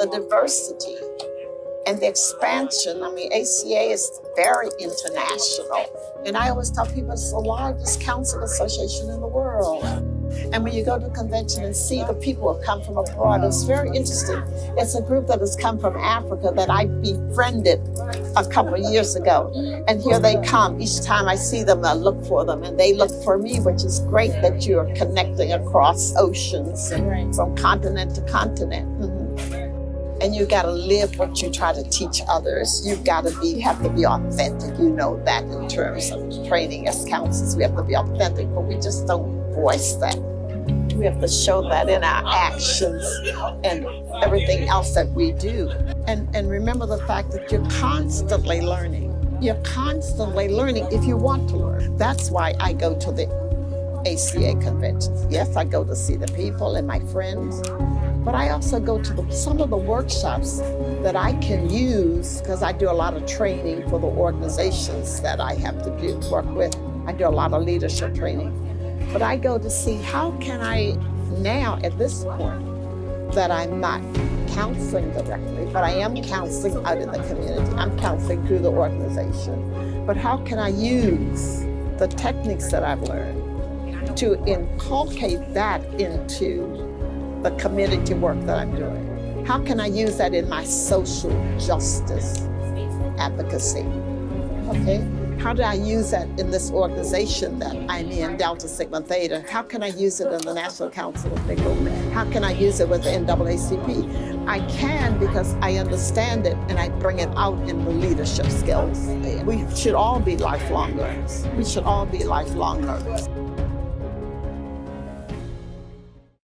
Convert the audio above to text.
diversity and the expansion. I mean, ACA is very international. And I always tell people it's the largest council association in the world. And when you go to a convention and see the people who come from abroad, it's very interesting. It's a group that has come from Africa that I befriended a couple of years ago. And here they come. Each time I see them, I look for them and they look for me, which is great that you're connecting across oceans and from continent to continent. And you got to live what you try to teach others. You have to be authentic. You know that in terms of training as counselors, we have to be authentic, but we just don't voice that. We have to show that in our actions and everything else that we do. And remember the fact that you're constantly learning. You're constantly learning if you want to learn. That's why I go to the ACA conventions. Yes, I go to see the people and my friends, but I also go to some of the workshops that I can use because I do a lot of training for the organizations that I have to work with. I do a lot of leadership training. But I go to see how can I now, at this point, that I'm not counseling directly, but I am counseling out in the community. I'm counseling through the organization. But how can I use the techniques that I've learned to inculcate that into the community work that I'm doing? How can I use that in my social justice advocacy? Okay? How do I use that in this organization that I'm in, Delta Sigma Theta? How can I use it in the National Council of Big Women? How can I use it with the NAACP? I can because I understand it and I bring it out in the leadership skills. We should all be lifelong learners. We should all be lifelong learners.